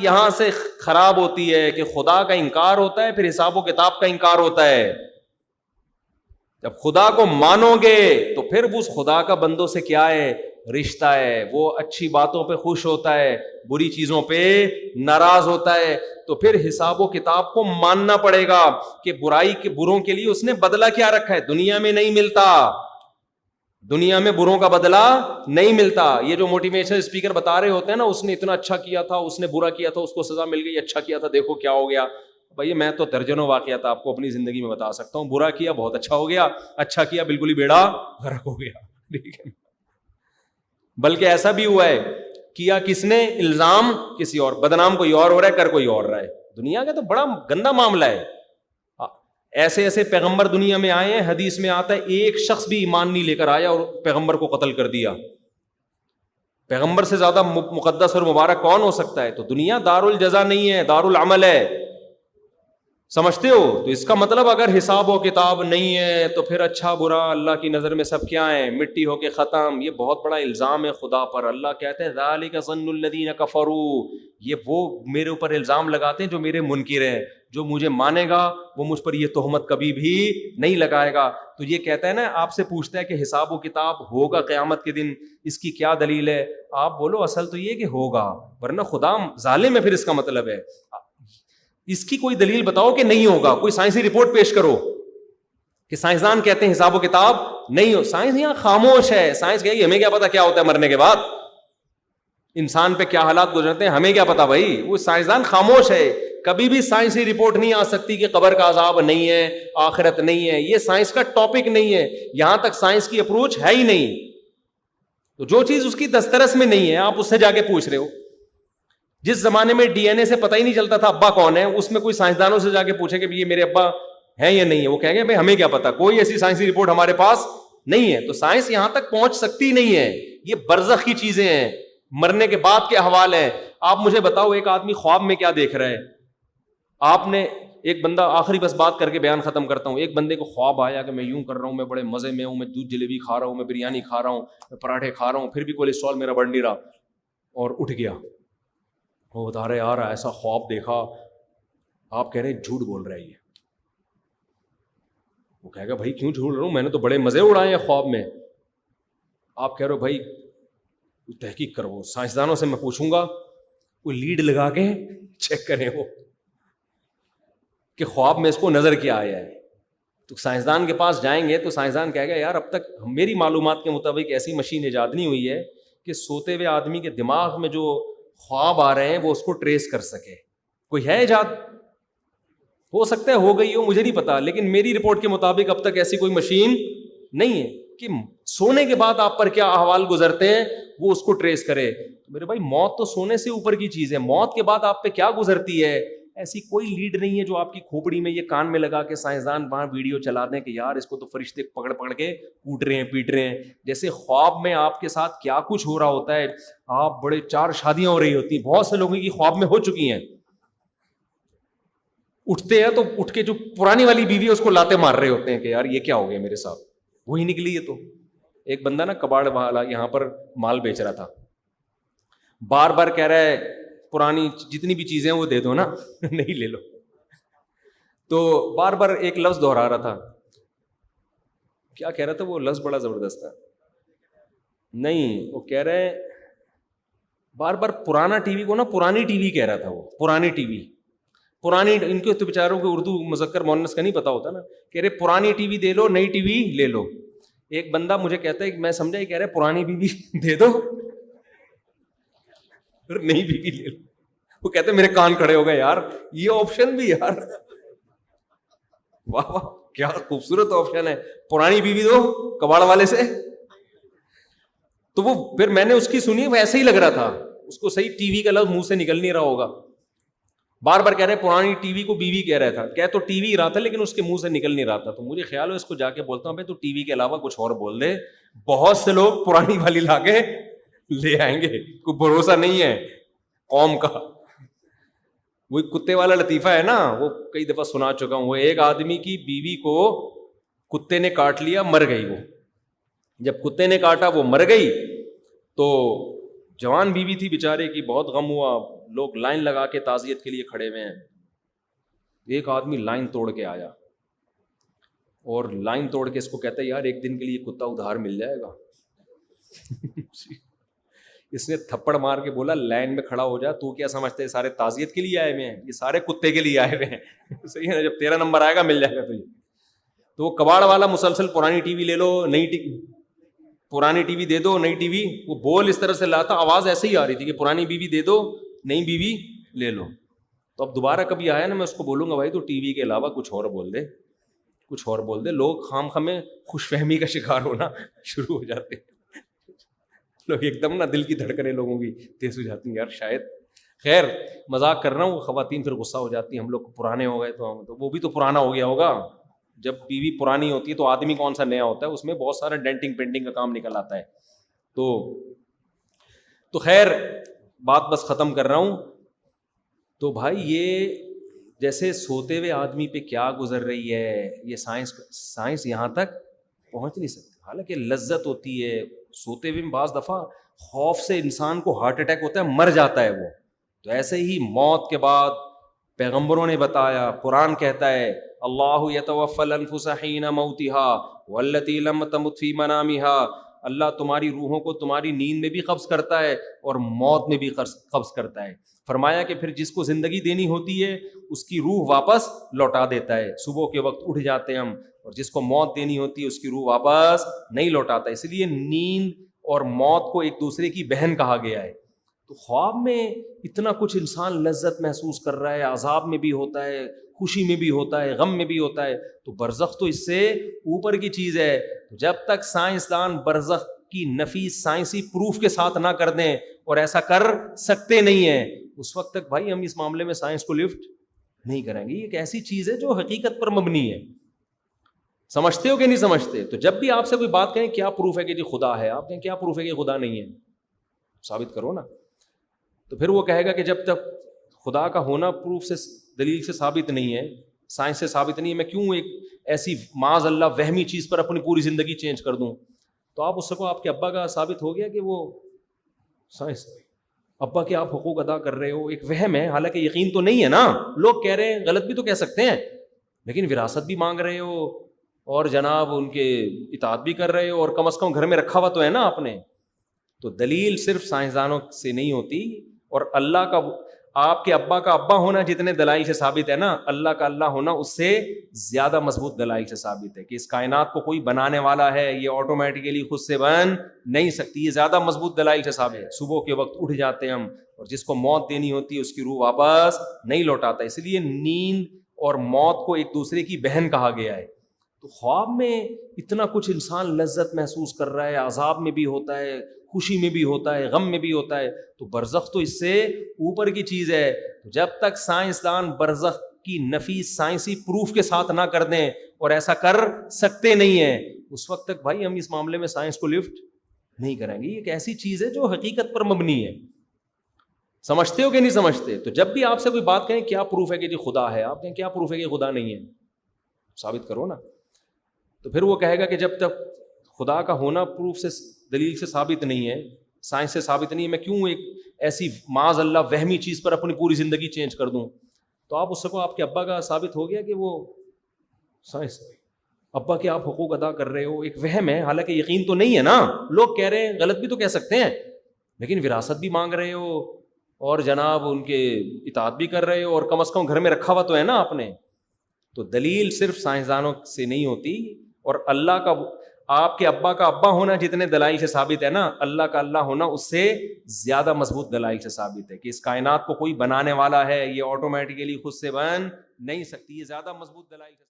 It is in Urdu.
یہاں سے خراب ہوتی ہے کہ خدا کا انکار ہوتا ہے، پھر حساب و کتاب کا انکار ہوتا ہے. جب خدا کو مانو گے تو پھر اس خدا کا بندوں سے کیا ہے رشتہ ہے. وہ اچھی باتوں پہ خوش ہوتا ہے، بری چیزوں پہ ناراض ہوتا ہے. تو پھر حساب و کتاب کو ماننا پڑے گا کہ برائی کے بروں کے لیے اس نے بدلہ کیا رکھا ہے. دنیا میں نہیں ملتا، دنیا میں بروں کا بدلہ نہیں ملتا. یہ جو موٹیویشنل اسپیکر بتا رہے ہوتے ہیں نا، اس نے اتنا اچھا کیا تھا، اس نے برا کیا تھا، اس کو سزا مل گئی، اچھا کیا تھا دیکھو کیا ہو گیا. بھائی میں تو درجنوں واقعات آپ کو اپنی زندگی میں بتا سکتا ہوں. برا کیا بہت اچھا ہو گیا، اچھا کیا بالکل ہی بیڑا غرق ہو گیا. ٹھیک ہے، بلکہ ایسا بھی ہوا ہے کیا کس نے الزام کسی اور، بدنام کوئی اور ہو رہا ہے، کر کوئی اور رہا ہے. دنیا کا تو بڑا گندا معاملہ ہے. ایسے ایسے پیغمبر دنیا میں آئے ہیں، حدیث میں آتا ہے ایک شخص بھی ایمان نہیں لے کر آیا اور پیغمبر کو قتل کر دیا. پیغمبر سے زیادہ مقدس اور مبارک کون ہو سکتا ہے؟ تو دنیا دار الجزا نہیں ہے، دار العمل ہے. سمجھتے ہو؟ تو اس کا مطلب اگر حساب و کتاب نہیں ہے تو پھر اچھا برا اللہ کی نظر میں سب کیا ہے، مٹی ہو کے ختم. یہ بہت بڑا الزام ہے خدا پر. اللہ کہتے ہیں ذالک ظن الذین کفروا، یہ وہ میرے اوپر الزام لگاتے ہیں جو میرے منکر ہیں. جو مجھے مانے گا وہ مجھ پر یہ تہمت کبھی بھی نہیں لگائے گا. تو یہ کہتا ہے نا، آپ سے پوچھتا ہے کہ حساب و کتاب ہوگا قیامت کے دن، اس کی کیا دلیل ہے؟ آپ بولو اصل تو یہ کہ ہوگا، ورنہ خدا ظالم ہے. پھر اس کا مطلب ہے اس کی کوئی دلیل بتاؤ کہ نہیں ہوگا. کوئی سائنسی رپورٹ پیش کرو کہ سائنسدان کہتے ہیں حساب و کتاب نہیں ہو. سائنس یہاں خاموش ہے. سائنس کہے گی ہمیں کیا پتا کیا ہوتا ہے مرنے کے بعد، انسان پہ کیا حالات گزرتے ہیں، ہمیں کیا پتا بھائی. وہ سائنسدان خاموش ہے. کبھی بھی سائنسی رپورٹ نہیں آ سکتی کہ قبر کا عذاب نہیں ہے، آخرت نہیں ہے. یہ سائنس کا ٹاپک نہیں ہے. یہاں تک سائنس کی اپروچ ہے ہی نہیں. تو جو چیز اس کی دسترس میں نہیں ہے آپ اس سے جا کے پوچھ رہے ہو. جس زمانے میں ڈی این اے سے پتہ ہی نہیں چلتا تھا ابا کون ہے، اس میں کوئی سائنسدانوں سے جا کے پوچھے کہ یہ میرے ابا ہیں یا نہیں ہے، وہ کہیں گے بھائی ہمیں کیا پتا، کوئی ایسی سائنسی رپورٹ ہمارے پاس نہیں ہے. تو سائنس یہاں تک پہنچ سکتی نہیں ہے. یہ برزخ کی چیزیں ہیں، مرنے کے بعد کے احوال ہیں. آپ مجھے بتاؤ ایک آدمی خواب میں کیا دیکھ رہا ہے. آپ نے ایک بندہ، آخری بس بات کر کے بیان ختم کرتا ہوں، ایک بندے کو خواب آیا کہ میں یوں کر رہا ہوں، میں بڑے مزے میں ہوں، میں دودھ جلیبی کھا رہا ہوں، میں بریانی کھا رہا ہوں، میں پراٹھے کھا رہا ہوں، پھر بھی کولیسٹرول میرا بڑھ نہیں رہا، اور اٹھ گیا. وہ بتا رہے یار ایسا خواب دیکھا. آپ کہہ رہے ہیں جھوٹ بول رہا ہے یہ. وہ کہے گا بھائی کیوں جھوٹ رہا ہوں، میں نے تو بڑے مزے اڑائے ہیں خواب میں. آپ کہہ رہے ہو بھائی تحقیق کرو، سائنسدانوں سے میں پوچھوں گا، کوئی لیڈ لگا کے چیک کریں وہ کہ خواب میں اس کو نظر کیا آیا ہے. تو سائنسدان کے پاس جائیں گے تو سائنسدان کہے گا یار اب تک میری معلومات کے مطابق ایسی مشین ایجاد نہیں ہوئی ہے کہ سوتے ہوئے آدمی کے دماغ میں جو خواب آ رہے ہیں وہ اس کو ٹریس کر سکے. کوئی ہے ایجاد؟ ہو سکتا ہے ہو گئی ہو، مجھے نہیں پتا، لیکن میری رپورٹ کے مطابق اب تک ایسی کوئی مشین نہیں ہے کہ سونے کے بعد آپ پر کیا احوال گزرتے ہیں وہ اس کو ٹریس کرے. میرے بھائی موت تو سونے سے اوپر کی چیز ہے. موت کے بعد آپ پہ کیا گزرتی ہے، ایسی کوئی لیڈ نہیں ہے جو آپ کی کھوپڑی میں یہ کان میں لگا کے سائنسدان وہاں ویڈیو چلا دیں کہ یار اس کو تو فرشتے پکڑ پکڑ کے کوٹ رہے ہیں پیٹ رہے ہیں. جیسے خواب میں آپ کے ساتھ کیا کچھ ہو رہا ہوتا ہے. آپ بڑے 4 شادیاں ہو رہی ہوتی ہیں، بہت سے لوگوں کی خواب میں ہو چکی ہیں. اٹھتے ہیں تو اٹھ کے جو پرانی والی بیوی ہے اس کو لاتے مار رہے ہوتے ہیں کہ یار یہ کیا ہو گیا میرے ساتھ، وہی نکلی. یہ تو ایک بندہ نا کباڑ والا یہاں پر مال بیچ رہا تھا، بار بار کہہ رہا ہے پرانی جتنی بھی چیزیں وہ دے دو نا نہیں لے لو. تو بار بار ایک لفظ دہرا رہا تھا. کیا کہہ رہا تھا وہ لفظ؟ بڑا زبردست تھا. نہیں وہ کہہ رہے بار بار پرانا ٹی وی کو نا پرانی ٹی وی کہہ رہا تھا. وہ پرانی ٹی وی، پرانی، ان کے تو بیچاروں کو اردو مذکر مؤنث کا نہیں پتا ہوتا نا. کہہ رہے پرانی ٹی وی دے لو، نئی ٹی وی لے لو. ایک بندہ مجھے کہتا ہے کہ میں سمجھا یہ کہہ رہے پرانی بیوی دے دو نئی بیوی لے لو. وہ کہتے میرے کان کھڑے ہو گئے یار، یہ آپشن بھی یار واہ واہ کیا خوبصورت آپشن ہے، پرانی بیوی دو کباڑ والے سے. تو وہ پھر میں نے اس کی سنی، وہ ایسے ہی لگ رہا تھا اس کو صحیح ٹی وی کا لفظ منہ سے نکل نہیں رہا ہوگا. بار بار کہہ رہے پرانی ٹی وی کو بیوی کہہ رہا تھا، کہہ تو ٹی وی رہا تھا لیکن اس کے منہ سے نکل نہیں رہا تھا. تو مجھے خیال ہو اس کو جا کے بولتا ہوں بھائی تو ٹی وی کے علاوہ کچھ اور بول دے. بہت سے لوگ پرانی والی لا کے لے آئیں گے، کوئی بھروسہ نہیں ہے قوم کا. وہ کتے والا لطیفہ ہے نا، وہ کئی دفعہ سنا چکا ہوں. وہ ایک آدمی کی بیوی کو کتے نے کاٹ لیا، مر گئی. وہ جب کتے نے کاٹا وہ مر گئی، تو جوان بیوی تھی بیچارے کی، بہت غم ہوا، لوگ لائن لگا کے تعزیت کے لیے کھڑے ہوئے ہیں. ایک آدمی لائن توڑ کے آیا اور لائن توڑ کے اس کو کہتا ہے یار ایک دن کے لیے کتا ادھار مل جائے گا. اس نے تھپڑ مار کے بولا لائن میں کھڑا ہو جا, تو کیا سمجھتے ہیں سارے تعزیت کے لیے آئے ہوئے ہیں, یہ سارے کتے کے لیے آئے ہوئے ہیں. صحیح ہے نا, جب تیرا نمبر آئے گا مل جائے گا تجھے. تو وہ کباڑ والا مسلسل پرانی ٹی وی لے لو, نئی پرانی ٹی وی دے دو, نئی ٹی وی, وہ بول اس طرح سے لاتا, آواز ایسے ہی آ رہی تھی کہ پرانی بیوی دے دو, نئی بیوی لے لو. تو اب دوبارہ کبھی آیا نا میں اس کو بولوں گا بھائی تو ٹی وی کے علاوہ کچھ اور بول دے, کچھ اور بول دے. لوگ خام خامے خوش فہمی کا شکار ہونا شروع ہو جاتے ہیں. لوگ ایک دم نا دل کی دھڑکنیں لوگوں کی تیز ہو جاتی ہیں یار شاید. خیر مذاق کر رہا ہوں, خواتین پھر غصہ ہو جاتی ہیں, ہم لوگ پرانے ہو گئے تو وہ بھی تو پرانا ہو گیا ہوگا. جب بیوی پرانی ہوتی ہے تو آدمی کون سا نیا ہوتا ہے, اس میں بہت سارا ڈینٹنگ پینٹنگ کا کام نکل آتا ہے. تو خیر بات بس ختم کر رہا ہوں. تو بھائی یہ جیسے سوتے ہوئے آدمی پہ کیا گزر رہی ہے, یہ سائنس یہاں تک پہنچ نہیں سکتی. حالانکہ لذت ہوتی ہے سوتے ہوئے میں, بعض دفعہ خوف سے انسان کو ہارٹ اٹیک ہوتا ہے, مر جاتا ہے وہ. تو ایسے ہی موت کے بعد پیغمبروں نے بتایا, قرآن کہتا ہے اللہ یتوفی الانفس حین موتها والتی لم تمت فی منامها, اللہ تمہاری روحوں کو تمہاری نیند میں بھی قبض کرتا ہے اور موت میں بھی قبض کرتا ہے. فرمایا کہ پھر جس کو زندگی دینی ہوتی ہے اس کی روح واپس لوٹا دیتا ہے, صبح کے وقت اٹھ جاتے ہیں ہم, اور جس کو موت دینی ہوتی ہے اس کی روح واپس نہیں لوٹاتا. اس لیے نیند اور موت کو ایک دوسرے کی بہن کہا گیا ہے. تو خواب میں اتنا کچھ انسان لذت محسوس کر رہا ہے, عذاب میں بھی ہوتا ہے, خوشی میں بھی ہوتا ہے, غم میں بھی ہوتا ہے. تو برزخ تو اس سے اوپر کی چیز ہے. جب تک سائنسدان برزخ کی نفی سائنسی پروف کے ساتھ نہ کر دیں, اور ایسا کر سکتے نہیں ہیں, اس وقت تک بھائی ہم اس معاملے میں سائنس کو لفٹ نہیں کریں گے. یہ ایک ایسی چیز ہے جو حقیقت پر مبنی ہے. سمجھتے ہو کہ نہیں سمجھتے؟ تو جب بھی آپ سے کوئی بات کہیں کیا پروف ہے کہ جی خدا ہے, آپ کہیں کیا پروف ہے کہ خدا نہیں ہے, ثابت کرو نا. تو پھر وہ کہے گا کہ جب تک خدا کا ہونا پروف سے دلیل سے ثابت نہیں ہے, سائنس سے ثابت نہیں ہے, میں کیوں ایک ایسی معاذ اللہ وہمی چیز پر اپنی پوری زندگی چینج کر دوں. تو آپ اس سے کو آپ کے ابا کا ثابت ہو گیا کہ وہ سائنس, ابا کے آپ حقوق ادا کر رہے ہو, ایک وہم ہے, حالانکہ یقین تو نہیں ہے نا. لوگ کہہ رہے ہیں, غلط بھی تو کہہ سکتے ہیں, لیکن وراثت بھی مانگ رہے ہو اور جناب ان کے اطاعت بھی کر رہے ہو, اور کم از کم گھر میں رکھا ہوا تو ہے نا آپ نے. تو دلیل صرف سائنسدانوں سے نہیں ہوتی, اور اللہ کا آپ کے ابا کا ابا ہونا جتنے دلائل سے ثابت ہے نا, اللہ کا اللہ ہونا اس سے زیادہ مضبوط دلائل سے ثابت ہے. کہ اس کائنات کو کوئی بنانے والا ہے, یہ آٹومیٹیکلی خود سے بن نہیں سکتی, یہ زیادہ مضبوط دلائل سے ثابت ہے. صبح کے وقت اٹھ جاتے ہیں ہم, اور جس کو موت دینی ہوتی ہے اس کی روح واپس نہیں لوٹاتا. اس لیے نیند اور موت کو ایک دوسرے کی بہن کہا گیا ہے. تو خواب میں اتنا کچھ انسان لذت محسوس کر رہا ہے, عذاب میں بھی ہوتا ہے, خوشی میں بھی ہوتا ہے, غم میں بھی ہوتا ہے. تو برزخ تو اس سے اوپر کی چیز ہے. جب تک سائنسدان برزخ کی نفی سائنسی پروف کے ساتھ نہ کر دیں, اور ایسا کر سکتے نہیں ہیں, اس وقت تک بھائی ہم اس معاملے میں سائنس کو لفٹ نہیں کریں گے. یہ ایک ایسی چیز ہے جو حقیقت پر مبنی ہے. سمجھتے ہو کہ نہیں سمجھتے؟ تو جب بھی آپ سے کوئی بات کہیں کیا پروف ہے کہ جی خدا ہے, آپ کہیں کیا پروف ہے کہ خدا نہیں ہے, ثابت کرو نا. تو پھر وہ کہے گا کہ جب تک خدا کا ہونا پروف سے دلیل سے ثابت نہیں ہے, سائنس سے ثابت نہیں ہے, میں کیوں ایک ایسی معاذ اللہ وہمی چیز پر اپنی پوری زندگی چینج کر دوں. تو آپ اس کو آپ کے ابا کا ثابت ہو گیا کہ وہ سائنس, ابا کے آپ حقوق ادا کر رہے ہو, ایک وہم ہے, حالانکہ یقین تو نہیں ہے نا. لوگ کہہ رہے ہیں, غلط بھی تو کہہ سکتے ہیں, لیکن وراثت بھی مانگ رہے ہو اور جناب ان کے اطاعت بھی کر رہے ہو, اور کم از کم گھر میں رکھا ہوا تو ہے نا آپ نے. تو دلیل صرف سائنسدانوں سے نہیں ہوتی, اور اللہ کا آپ کے ابا کا ابا ہونا جتنے دلائل سے ثابت ہے نا, اللہ کا اللہ ہونا اس سے زیادہ مضبوط دلائل سے ثابت ہے. کہ اس کائنات کو کوئی بنانے والا ہے, یہ آٹومیٹیکلی خود سے بن نہیں سکتی, یہ زیادہ مضبوط دلائل سے